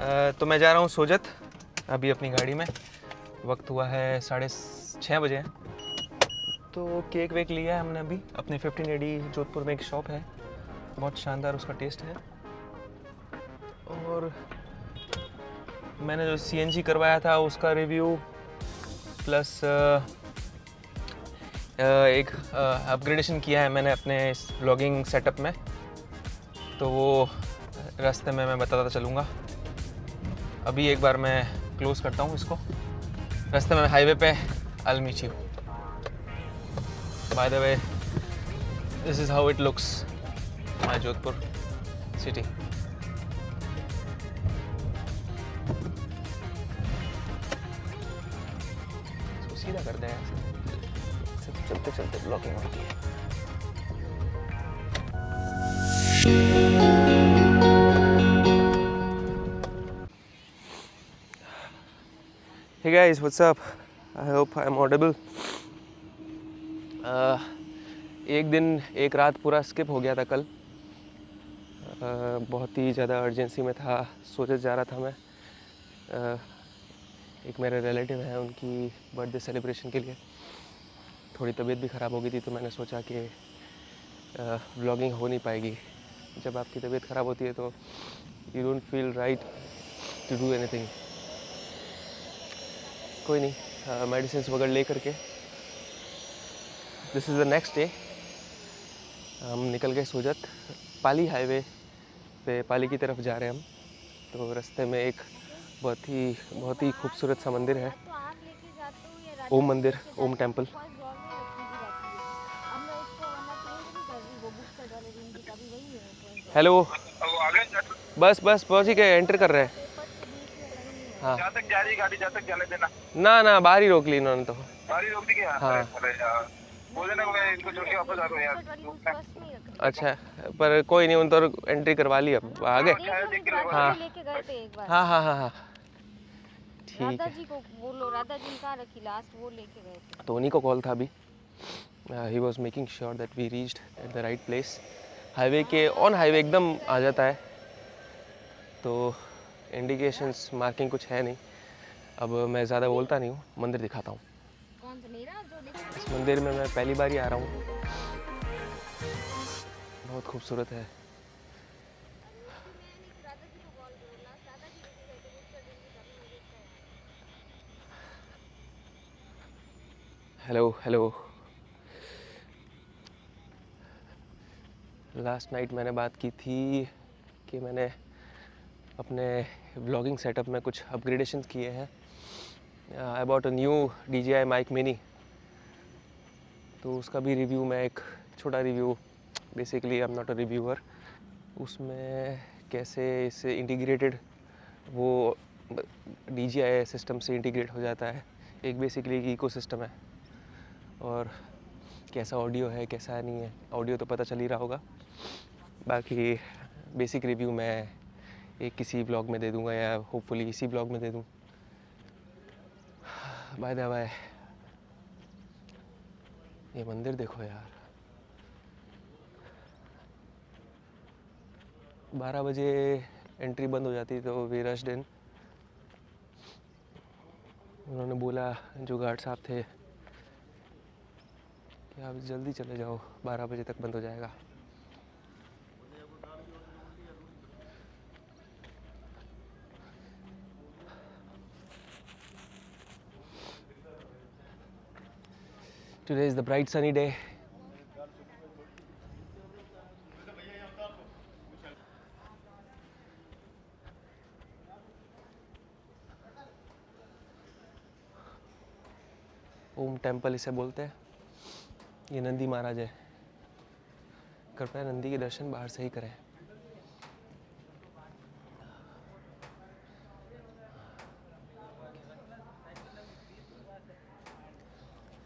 तो मैं जा रहा हूँ सोजत अभी अपनी गाड़ी में। वक्त हुआ है 6:30 बजे हैं। तो केक वेक लिया है हमने अभी अपने 15 AD जोधपुर में एक शॉप है, बहुत शानदार उसका टेस्ट है। और मैंने जो CNG करवाया था उसका रिव्यू प्लस एक अपग्रेडेशन किया है मैंने अपने इस व्लॉगिंग सेटअप में, तो वो रास्ते में मैं बताता चलूँगा। अभी एक बार मैं क्लोज़ करता हूँ इसको। रास्ते में हाईवे पे I'll meet you. By the way, this is how it looks, my Jodhpur city. इसको सीधा कर दें ऐसे, चलते चलते ब्लॉकिंग होती है। Hey guys, what's up? I hope I'm audible. एक दिन एक रात पूरा स्किप हो गया था कल। बहुत ही ज़्यादा अर्जेंसी में था, सोचत जा रहा था मैं। एक मेरे रिलेटिव हैं, उनकी बर्थडे सेलिब्रेशन के लिए थोड़ी तबीयत भी ख़राब हो गई थी, तो मैंने सोचा कि व्लॉगिंग हो नहीं पाएगी। जब आपकी तबीयत ख़राब होती है तो you don't feel right to do anything. कोई नहीं, मेडिसिन वगैरह ले करके this is the next day हम निकल गए सोजत। पाली हाईवे पे पाली की तरफ जा रहे हैं हम। तो रास्ते में एक बहुत ही खूबसूरत सा मंदिर है, ओम मंदिर, ओम टेम्पल। हेलो, बस बस पहुँच ही गए, एंटर कर रहे हैं। हाँ, जहाँ तक जा रही गाड़ी जहाँ तक जाने देना। ना बाहर ही रोक ली इन्होंने, तो बाहर ही रोक दी क्या? हाँ, बोले ना मैं इनको छोड़ के वापस आ रहा हूँ यार। अच्छा, पर कोई नहीं, उन तो एंट्री करवा ली, अब आ गए। हाँ लेके गए थे एक बार। हाँ ठीक राधा है। जी को बोलो, राधा जी कहाँ रखी लास्ट, वो लेके गए थे। तो उन्हीं को कॉल था अभी। He was making sure that we reached at the right place. Highway के ऑन हाईवे एकदम आ जाता है, तो इंडिकेशंस मार्किंग कुछ है नहीं। अब मैं ज़्यादा बोलता नहीं हूँ, मंदिर दिखाता हूँ। कौन सा मेरा जो लेके इस मंदिर में मैं पहली बार ही आ रहा हूँ, बहुत खूबसूरत है। राधा जी को कॉल करो, लास्ट राधा जी लेके गए थे बुक दिन की तभी मुझे इतना याद है। हेलो। लास्ट नाइट मैंने बात की थी कि मैंने अपने व्लॉगिंग सेटअप में कुछ अपग्रेडेशंस किए हैं। I bought a new DJI mic mini, तो उसका भी रिव्यू, मैं एक छोटा review, basically I am not a reviewer, उसमें कैसे इससे इंटीग्रेटेड वो DJI सिस्टम से इंटीग्रेट हो जाता है। एक बेसिकली एक इकोसिस्टम है, और कैसा ऑडियो है कैसा नहीं है, ऑडियो तो पता चल ही रहा होगा। बाकी बेसिक रिव्यू मैं एक किसी ब्लॉग में दे दूंगा, या होपफुली इसी ब्लॉग में दे दूँ। बाय द बाय, ये मंदिर देखो यार। 12 बजे एंट्री बंद हो जाती, तो वी रश्ड इन। उन्होंने बोला, जो गार्ड साहब थे, कि आप जल्दी चले जाओ, 12 बजे तक बंद हो जाएगा। Today is the bright sunny day. Om temple इसे बोलते हैं। ये नंदी महाराज है। कृपया नंदी के दर्शन बाहर से ही करें।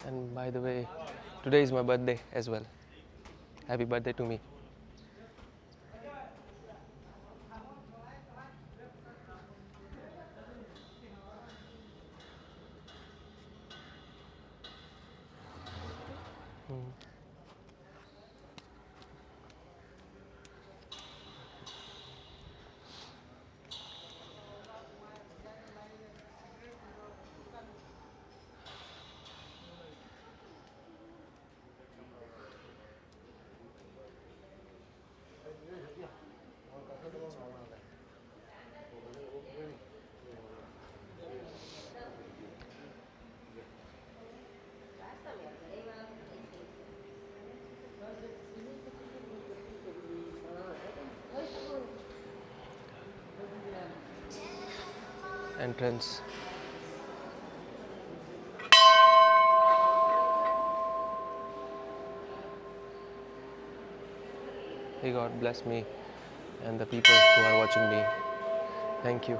And by the way, today is my birthday as well. Happy birthday to me. entrance. May God bless me and the people who are watching me. Thank you.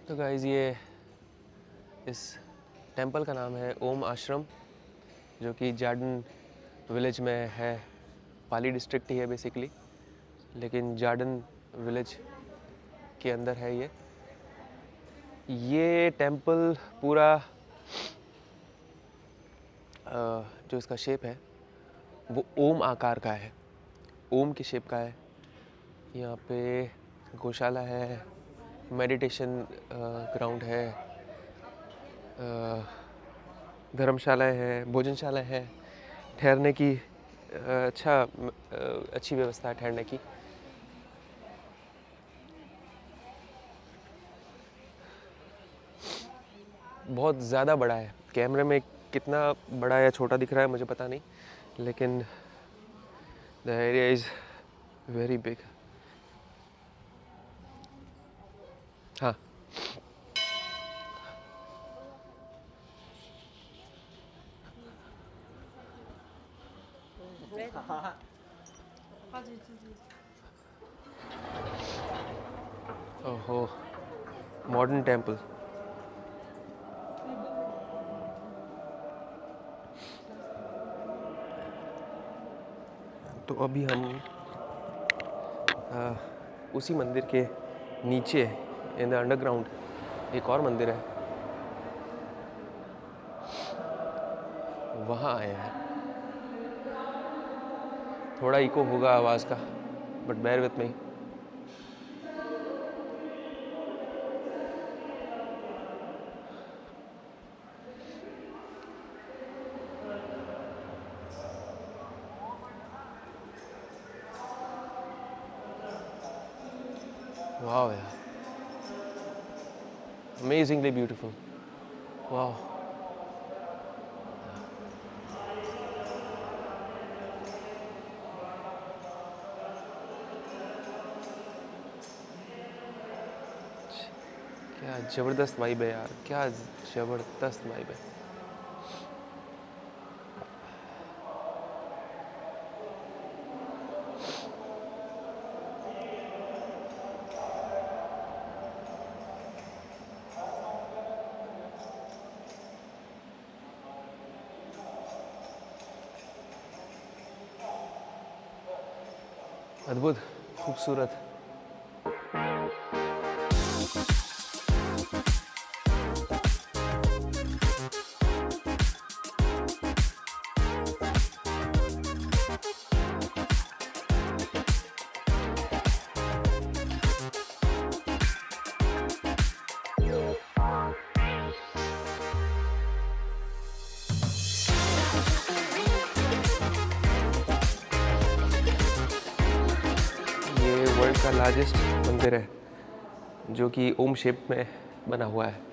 तो गाइस ये इस टेंपल का नाम है ओम आश्रम, जो कि जार्डन विलेज में है। पाली डिस्ट्रिक्ट ही है बेसिकली, लेकिन जार्डन विलेज के अंदर है ये टेंपल पूरा जो इसका शेप है वो ओम आकार का है, ओम की शेप का है। यहाँ पे गौशाला है, मेडिटेशन ग्राउंड है, धर्मशालाएं हैं, भोजनशाला है, ठहरने की अच्छी व्यवस्था है ठहरने की। बहुत ज़्यादा बड़ा है, कैमरे में कितना बड़ा या छोटा दिख रहा है मुझे पता नहीं, लेकिन the area is very big. हाँ, ओहो, मॉडर्न टेंपल। तो अभी हम उसी मंदिर के नीचे इन द अंडरग्राउंड एक और मंदिर है, वहाँ आए हैं। थोड़ा इको होगा आवाज़ का, बट बेयर विथ मी। वाह यार, अमेजिंगली ब्यूटीफुल। वाह, क्या ज़बरदस्त वाइब है यार, क्या ज़बरदस्त वाइब है। अद्भुत, खूबसूरत। ये वर्ल्ड का लार्जेस्ट मंदिर है जो कि ओम शेप में बना हुआ है।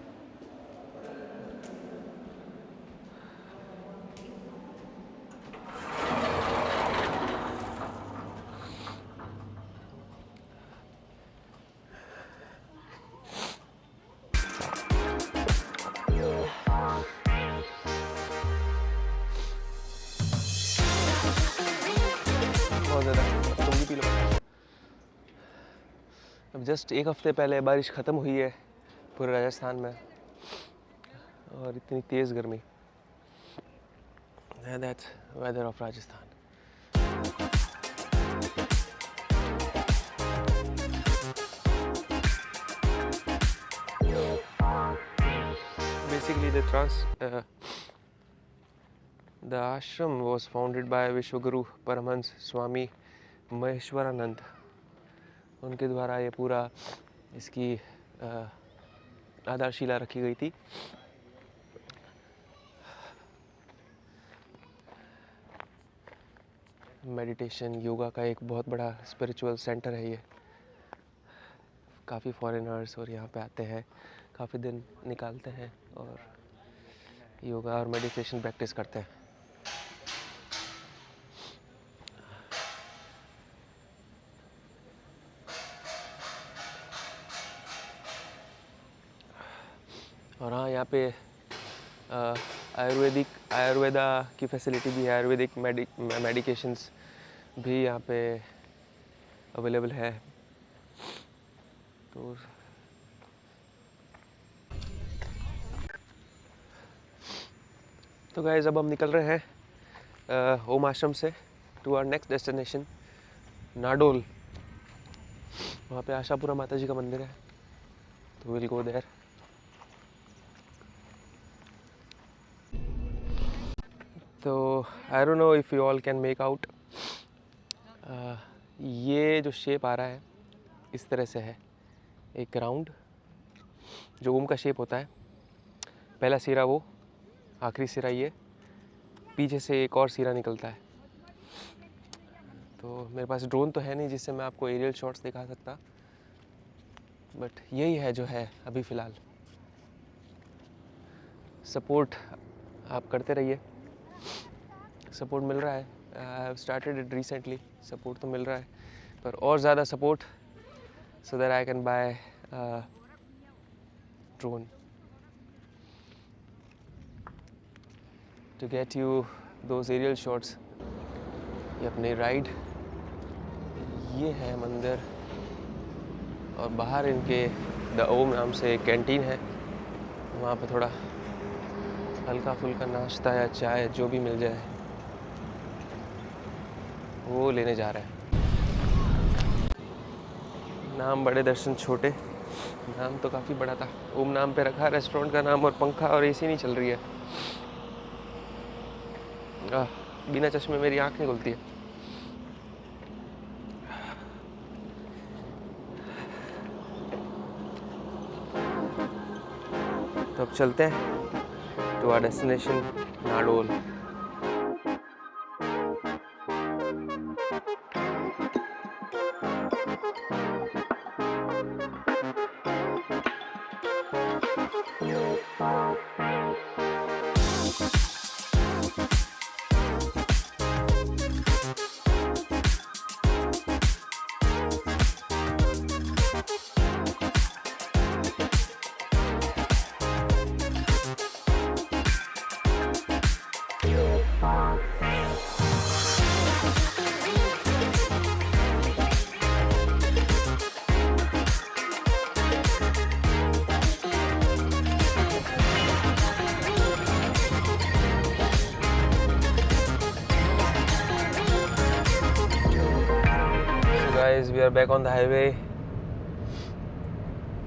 बहुत ज़्यादा, अब तुम भी पी लो। अब जस्ट एक हफ्ते पहले बारिश ख़त्म हुई है पूरे राजस्थान में, और इतनी तेज़ गर्मी। That's weather of Rajasthan. Basically, the ashram was founded by Vishwaguru Paramhans Swami Maheshwaranand. उनके द्वारा ये पूरा इसकी आधारशिला रखी गई थी। मेडिटेशन, योगा का एक बहुत बड़ा स्पिरिचुअल सेंटर है ये। काफ़ी फॉरेनर्स और यहाँ पे आते हैं, काफ़ी दिन निकालते हैं और योगा और मेडिटेशन प्रैक्टिस करते हैं। और हाँ, यहाँ पे आयुर्वेदा की फैसिलिटी भी है। आयुर्वेदिक मेडिकेशंस भी यहाँ पे अवेलेबल है। तो गाइस, अब हम निकल रहे हैं ओम आश्रम से to our next destination Nadol. वहाँ पे आशापुरा माता जी का मंदिर है, तो विल गो देयर। तो I don't know if you all can make out, ये जो शेप आ रहा है इस तरह से है, एक राउंड जो ओम का शेप होता है। पहला सिरा वो, आखिरी सिरा ये, पीछे से एक और सिरा निकलता है। तो मेरे पास ड्रोन तो है नहीं जिससे मैं आपको एरियल शॉट्स दिखा सकता, बट यही है जो है अभी फ़िलहाल। सपोर्ट आप करते रहिए, सपोर्ट मिल रहा है। I have started it recently, support तो मिल रहा है, पर और ज़्यादा support so that I can buy drone to get you those aerial shots. ये अपनी राइड, ये है मंदिर, और बाहर इनके द ओम नाम से एक कैंटीन है। वहाँ पे थोड़ा हल्का फुल्का नाश्ता या चाय जो भी मिल जाए वो लेने जा रहे हैं। नाम बड़े दर्शन छोटे, नाम तो काफ़ी बड़ा था। ओम नाम पे रखा रेस्टोरेंट का नाम, और पंखा और एसी नहीं चल रही है। बिना चश्मे मेरी आँख नहीं खुलती है। तो अब चलते हैं to our destination Nadol. Guys we are back on the highway.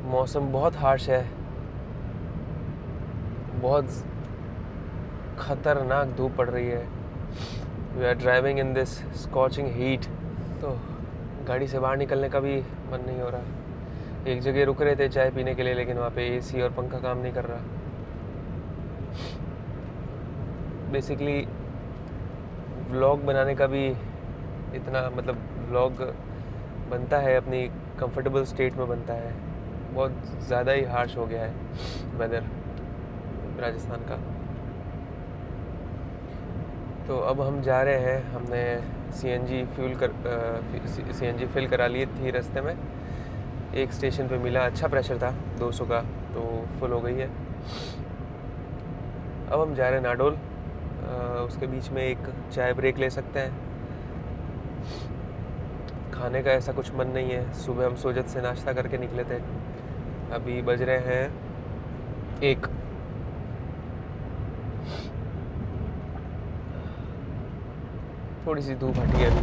मौसम बहुत हार्श है, बहुत खतरनाक धूप पड़ रही है। We are driving in this scorching heat. तो गाड़ी से बाहर निकलने का भी मन नहीं हो रहा। एक जगह रुक रहे थे चाय पीने के लिए, लेकिन वहाँ पे एसी और पंखा काम नहीं कर रहा। बेसिकली व्लॉग बनाने का भी इतना व्लॉग बनता है अपनी कंफर्टेबल स्टेट में बनता है। बहुत ज़्यादा ही हार्श हो गया है वेदर राजस्थान का। तो अब हम जा रहे हैं, हमने सीएनजी फिल करा ली थी रास्ते में। एक स्टेशन पे मिला, अच्छा प्रेशर था 200 का, तो फुल हो गई है। अब हम जा रहे हैं नाडोल। उसके बीच में एक चाय ब्रेक ले सकते हैं। खाने का ऐसा कुछ मन नहीं है। सुबह हम सोजत से नाश्ता करके निकले थे। अभी बज रहे हैं 1। थोड़ी सी धूप हटी है अभी,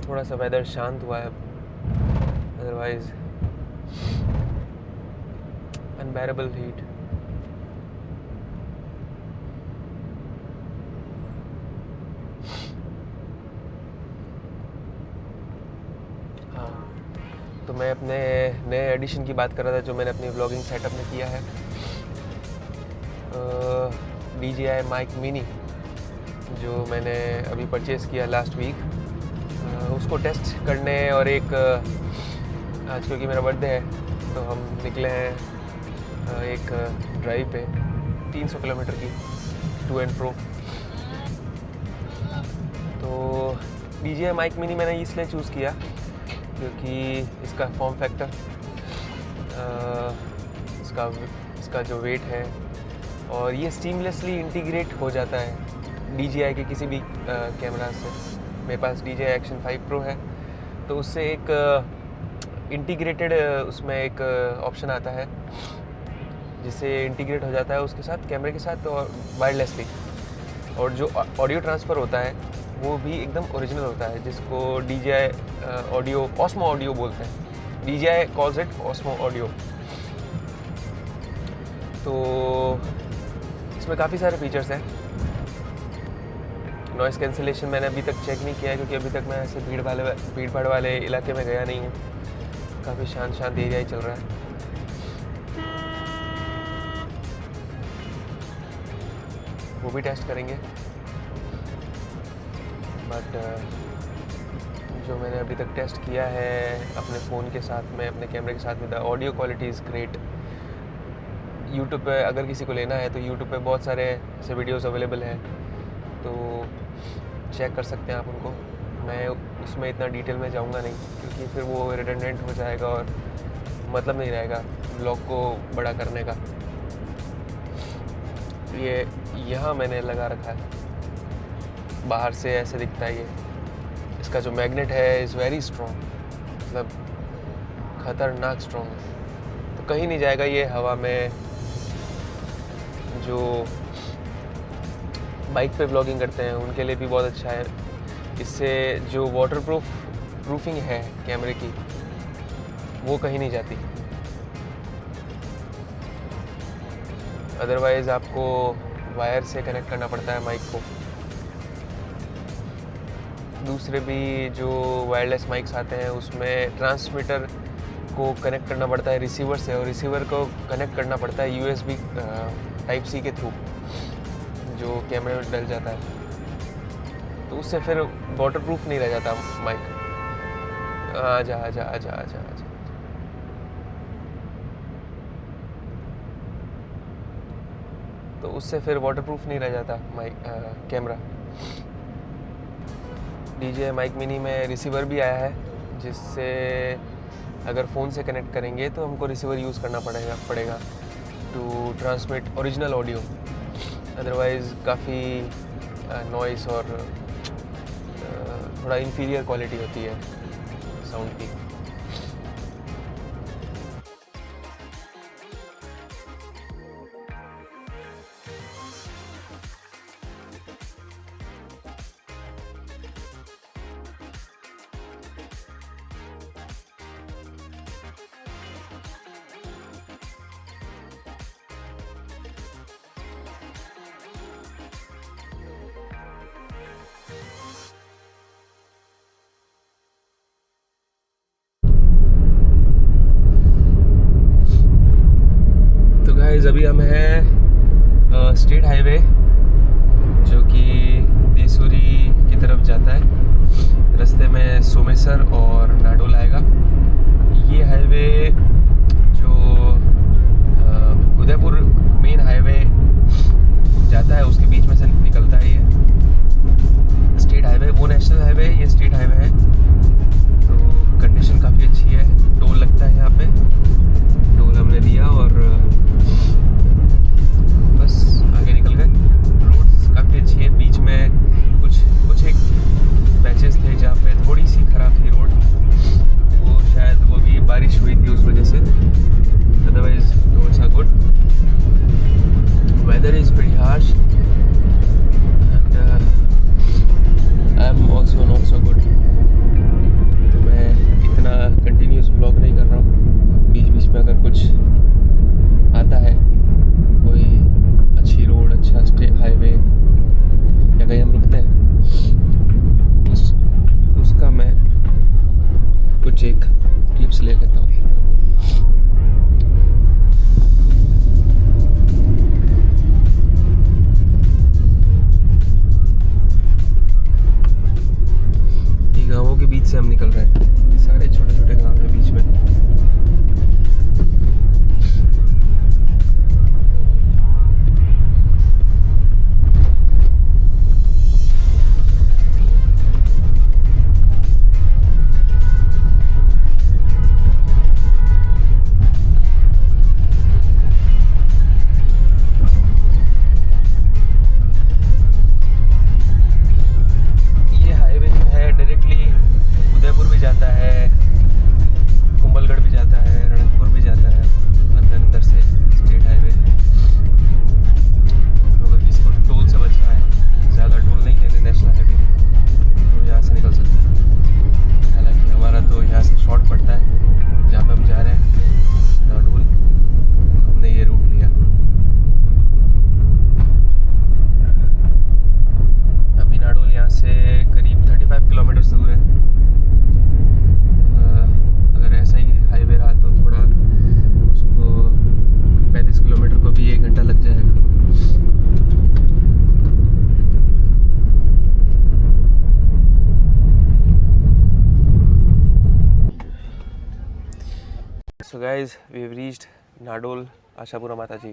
थोड़ा सा वेदर शांत हुआ है। Otherwise unbearable heat. तो मैं अपने नए एडिशन की बात कर रहा था जो मैंने अपनी व्लॉगिंग सेटअप में किया है। DJI माइक मिनी जो मैंने अभी परचेज़ किया लास्ट वीक, उसको टेस्ट करने और एक आज क्योंकि मेरा बर्थडे है तो हम निकले हैं एक ड्राइव पे 300 किलोमीटर की टू एंड फ्रो। तो DJI माइक मिनी मैंने इसलिए चूज़ किया क्योंकि इसका फॉर्म फैक्टर, इसका जो वेट है, और ये सीमलेसली इंटीग्रेट हो जाता है DJI के किसी भी कैमरा से। मेरे पास DJI Action 5 Pro है, तो उससे एक इंटीग्रेटेड उसमें एक ऑप्शन आता है जिससे इंटीग्रेट हो जाता है उसके साथ, कैमरे के साथ, और वायरलेसली। और जो ऑडियो ट्रांसफ़र होता है वो भी एकदम ओरिजिनल होता है, जिसको DJI ऑडियो, ऑस्मो ऑडियो बोलते हैं। DJI calls it osmo audio. तो इसमें काफ़ी सारे फीचर्स हैं। नॉइज़ कैंसिलेशन मैंने अभी तक चेक नहीं किया है क्योंकि अभी तक मैं ऐसे भीड़ भाड़ वाले इलाके में गया नहीं हूँ। काफ़ी शांत एरिया ही चल रहा है। वो भी टेस्ट करेंगे। बट जो मैंने अभी तक टेस्ट किया है अपने फ़ोन के साथ में, अपने कैमरे के साथ में, the audio quality is great. YouTube पे अगर किसी को लेना है तो यूट्यूब पे बहुत सारे ऐसे वीडियोस अवेलेबल हैं, तो चेक कर सकते हैं आप उनको। मैं उसमें इतना डिटेल में जाऊंगा नहीं क्योंकि फिर वो रिडंडेंट हो जाएगा और मतलब नहीं रहेगा ब्लॉग को बड़ा करने का। ये यहाँ मैंने लगा रखा है, बाहर से ऐसे दिखता है। ये इसका जो मैग्नेट है इज़ वेरी स्ट्रॉन्ग, ख़तरनाक स्ट्रॉन्ग। तो कहीं नहीं जाएगा ये हवा में। जो बाइक पे ब्लॉगिंग करते हैं उनके लिए भी बहुत अच्छा है। इससे जो प्रूफिंग है कैमरे की वो कहीं नहीं जाती। अदरवाइज़ आपको वायर से कनेक्ट करना पड़ता है माइक को। दूसरे भी जो वायरलेस माइक्स आते हैं उसमें ट्रांसमीटर को कनेक्ट करना पड़ता है रिसीवर से, और रिसीवर को कनेक्ट करना पड़ता है USB Type-C के थ्रू जो कैमरे में डल जाता है। तो उससे फिर वाटरप्रूफ नहीं रह जाता माइक। आजा। तो उससे फिर वाटरप्रूफ नहीं रह जाता mic camera. DJI mic mini में रिसीवर भी आया है, जिससे अगर फ़ोन से कनेक्ट करेंगे तो हमको रिसीवर यूज़ करना पड़ेगा to transmit original audio. Otherwise काफ़ी नॉइस और थोड़ा इन्फीरियर क्वालिटी होती है साउंड की। तो गाइस अभी हम हैं स्टेट हाईवे, जो कि देसूरी की तरफ जाता है। रास्ते में सोमेसर और नाडोल आएगा। ये हाईवे जो उदयपुर मेन हाईवे जाता है उसके बीच में से निकलता है। ये स्टेट हाईवे, वो नेशनल हाईवे, ये स्टेट हाईवे है। तो कंडीशन काफ़ी अच्छी है। टोल लगता है यहाँ पे, टोल हमने दिया और बस आगे निकल गए। रोड्स काफ़ी अच्छी है। बीच में कुछ एक पैचेस थे जहाँ पे थोड़ी सी ख़राब थी रोड, वो शायद वो भी बारिश हुई थी उस वजह से। Otherwise roads are good. Weather is pretty harsh and I am also not so good. तो मैं इतना कंटिन्यूस व्लॉग नहीं कर रहा हूँ। बीच बीच में अगर कुछ आता है, कोई अच्छी रोड, अच्छा स्टेट हाईवे या कहीं हम रुकते हैं, उसका मैं कुछ एक क्लिप्स ले लेता हूँ। ये गाँवों के बीच से हम निकल रहे हैं, सारे छोटे छोटे गाँव के बीच में। So guys, we have reached Nadol Ashapura माता जी।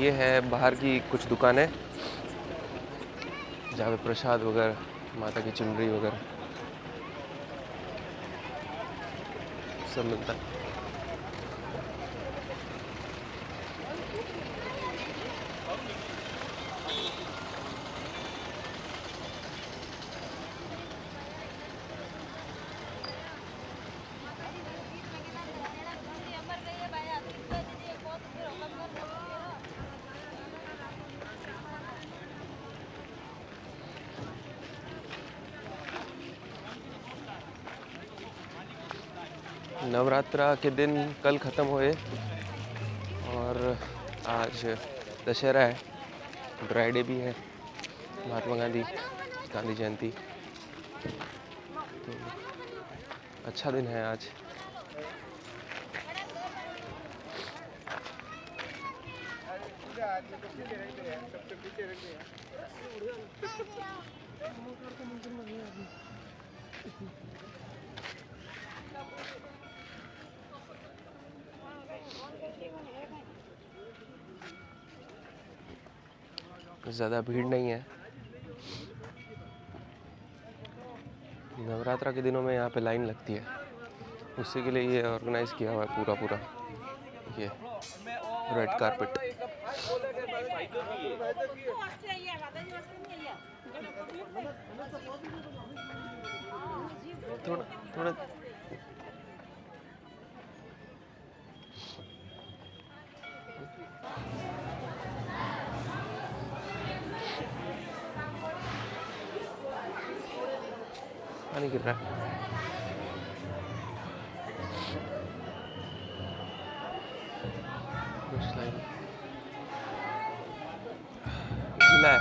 ये है बाहर की कुछ दुकानें जहाँ पे प्रसाद वगैरह, माता की चुनरी वगैरह सब मिलता है। नवरात्रा के दिन कल ख़त्म हुए और आज दशहरा है, ड्राई डे भी है, महात्मा गांधी जयंती। तो अच्छा दिन है आज। ज़्यादा भीड़ नहीं है। नवरात्रा के दिनों में यहाँ पे लाइन लगती है, उसी के लिए ये ऑर्गेनाइज किया हुआ है पूरा ये रेड कारपेट। थोड़ा थोड़ा पानी गिर रहा है। गीला है।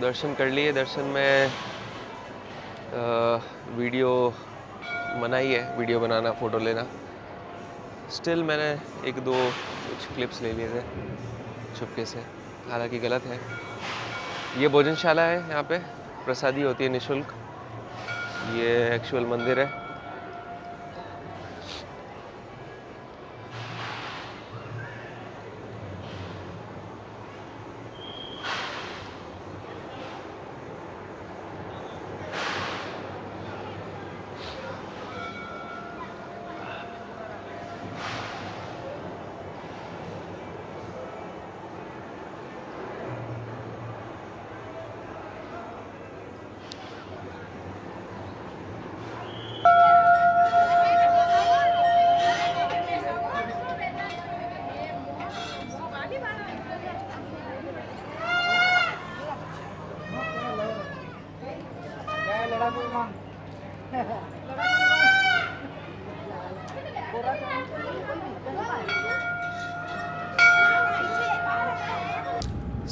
दर्शन कर लिए। दर्शन में वीडियो मनाही है, वीडियो बनाना, फ़ोटो लेना। स्टिल मैंने एक दो कुछ क्लिप्स ले लिए थे चुपके से, हालांकि गलत है। ये भोजनशाला है, यहाँ पे प्रसादी होती है निःशुल्क। ये एक्चुअल मंदिर है।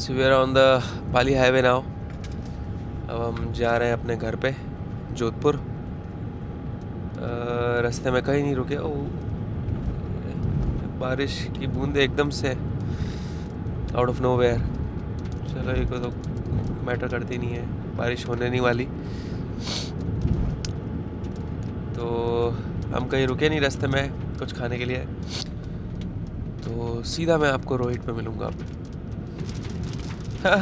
So we are on the Pali highway now. अब हम जा रहे हैं अपने घर पे जोधपुर। रास्ते में कहीं नहीं रुके। बारिश की बूंदे एकदम से आउट ऑफ नोवेयर। चलो ये को तो मैटर करती नहीं है, बारिश होने नहीं वाली। तो हम कहीं रुके नहीं रास्ते में कुछ खाने के लिए, तो सीधा मैं आपको रोहित पे मिलूँगा। हाँ,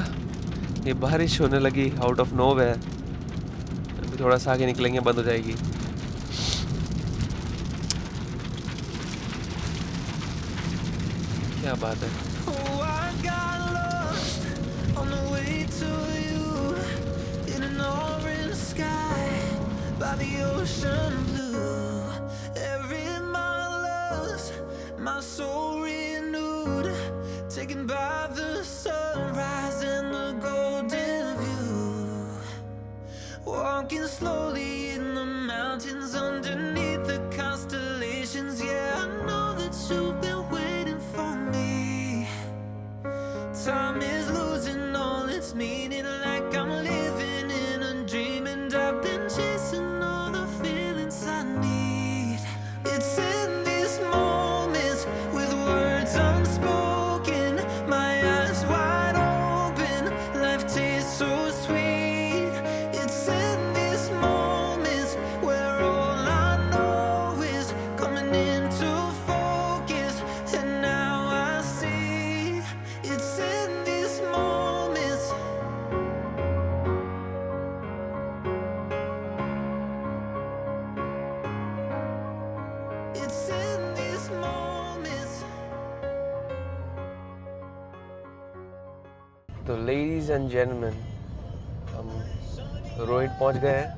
ये बारिश होने लगी आउट ऑफ नोवेयर। अभी थोड़ा सा आगे निकलेंगे बंद हो जाएगी। क्या बात है। Walking slowly in the mountains underneath the constellations. Yeah, I know that you've been waiting for me. Time is losing all its meaning, like I'm living in a dream, and I've been chasing all the feelings I need. It's in these moments with words unspoken, my eyes wide open, life tastes so sweet. It's in these moments. It's in these moments. तो ladies and gentleman, हम रोहित पहुंच गए हैं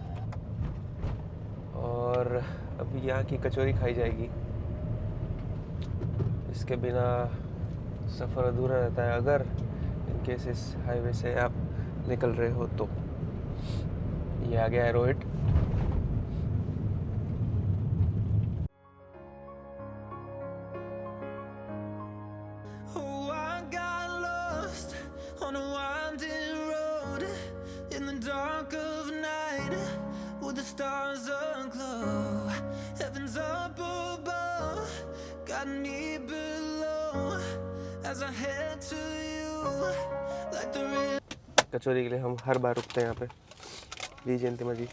और अभी यहाँ की कचौरी खाई जाएगी। इसके बिना सफ़र अधूरा रहता है अगर इन केस इस हाईवे से आप निकल रहे हो तो। ये आ गया है Rohit. Oh, I got lost on a winding road in the dark of night with the stars aglow. Heaven's up above, got me below as I head to you like the river. कचौरी के लिए हम हर बार रुकते हैं यहाँ पे। लीजिए अंतिमा जी।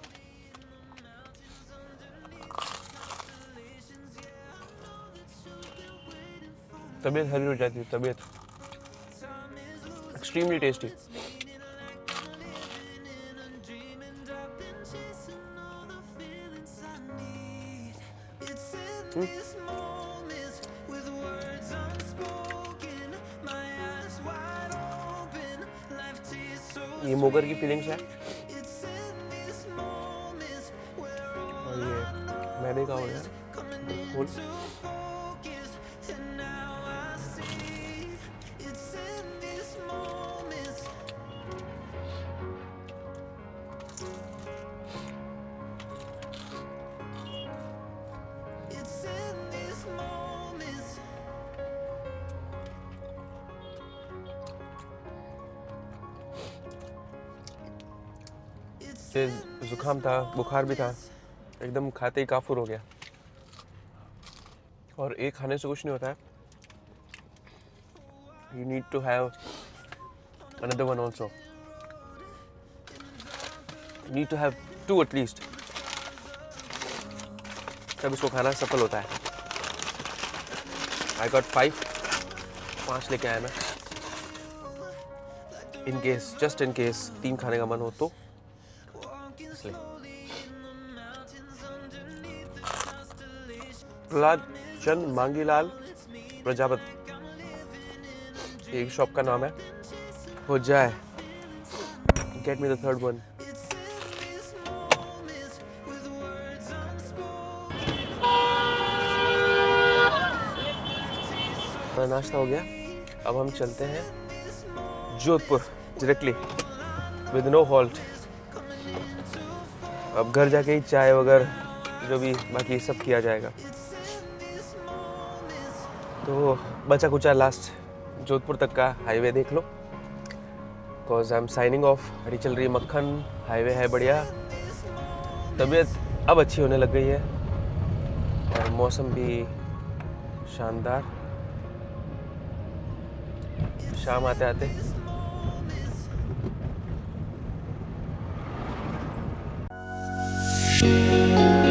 तबीयत हरी हो जाती है, तबीयत। Extremely tasty. These moments with words unspoken, my eyes wide open, life tastes so ये मोगर की फीलिंग्स है it's in these moments where all और ये मैदे का हो गया फूल। to focus, and now I see it's in these moments. It's in these moments. तेज जुकाम था, बुखार भी था, एकदम खाते ही काफुर हो गया। और एक खाने से कुछ नहीं होता है। You need to have another one also. You need to have 2 at least. तब इसको खाना सफल होता है। I got 5 लेके आया मैं। In case, just in case 3 खाने का मन हो तो इसलिए। प्रहलाद चंद मांगीलाल प्रजापति, एक शॉप का नाम है। हो जाए, get me the third one. नाश्ता हो गया, अब हम चलते हैं Jodhpur directly with no halt. अब घर जाके ही चाय वगैरह जो भी बाकी सब किया जाएगा। तो बचा कुचा लास्ट जोधपुर तक का हाईवे देख लो, because I am signing off. हरी चल रही है मक्खन, हाईवे है बढ़िया, तबीयत अब अच्छी होने लग गई है और मौसम भी शानदार। शाम आते आते It's